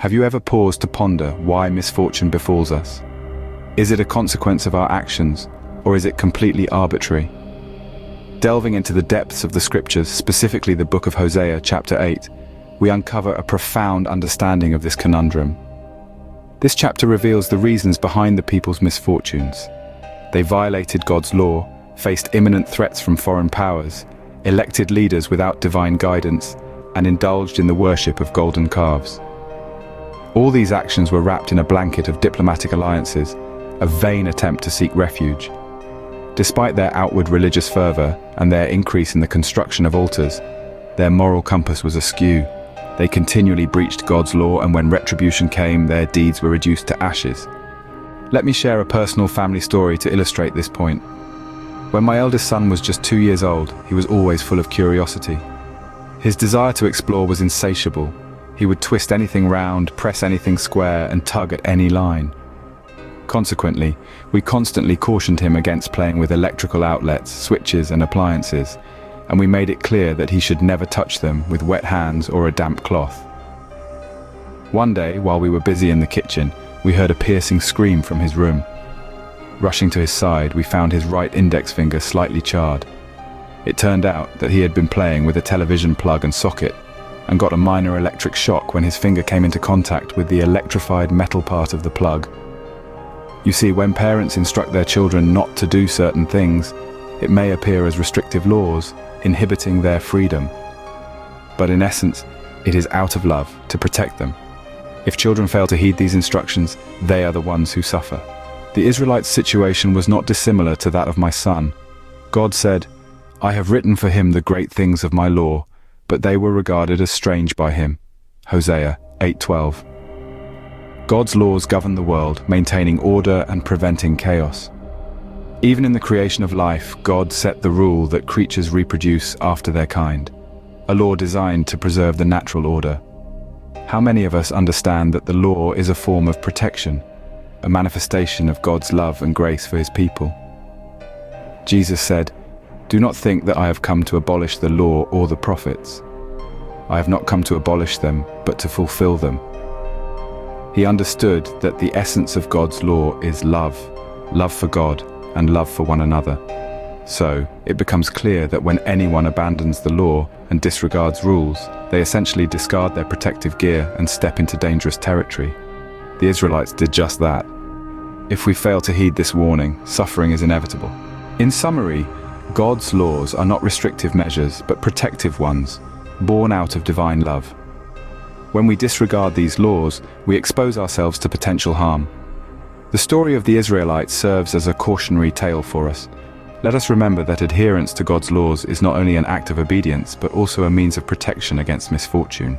Have you ever paused to ponder why misfortune befalls us? Is it a consequence of our actions, or is it completely arbitrary? Delving into the depths of the scriptures, specifically the book of Hosea, chapter 8, we uncover a profound understanding of this conundrum. This chapter reveals the reasons behind the people's misfortunes. They violated God's law, faced imminent threats from foreign powers, elected leaders without divine guidance, and indulged in the worship of golden calves. All these actions were wrapped in a blanket of diplomatic alliances, a vain attempt to seek refuge. Despite their outward religious fervor and their increase in the construction of altars, their moral compass was askew. They continually breached God's law, and when retribution came, their deeds were reduced to ashes. Let me share a personal family story to illustrate this point. When my eldest son was just 2 years old, he was always full of curiosity. His desire to explore was insatiable. He would twist anything round, press anything square, and tug at any line. Consequently, we constantly cautioned him against playing with electrical outlets, switches, and appliances, and we made it clear that he should never touch them with wet hands or a damp cloth. One day, while we were busy in the kitchen, we heard a piercing scream from his room. Rushing to his side, we found his right index finger slightly charred. It turned out that he had been playing with a television plug and socket, and got a minor electric shock when his finger came into contact with the electrified metal part of the plug. You see, when parents instruct their children not to do certain things, it may appear as restrictive laws, inhibiting their freedom. But in essence, it is out of love to protect them. If children fail to heed these instructions, they are the ones who suffer. The Israelites' situation was not dissimilar to that of my son. God said, "I have written for him the great things of my law, but they were regarded as strange by him." Hosea 8:12. God's laws govern the world, maintaining order and preventing chaos. Even in the creation of life, God set the rule that creatures reproduce after their kind, a law designed to preserve the natural order. How many of us understand that the law is a form of protection, a manifestation of God's love and grace for his people? Jesus said, "Do not think that I have come to abolish the law or the prophets. I have not come to abolish them, but to fulfill them." He understood that the essence of God's law is love, love for God and love for one another. So, it becomes clear that when anyone abandons the law and disregards rules, they essentially discard their protective gear and step into dangerous territory. The Israelites did just that. If we fail to heed this warning, suffering is inevitable. In summary, God's laws are not restrictive measures, but protective ones, born out of divine love. When we disregard these laws, we expose ourselves to potential harm. The story of the Israelites serves as a cautionary tale for us. Let us remember that adherence to God's laws is not only an act of obedience, but also a means of protection against misfortune.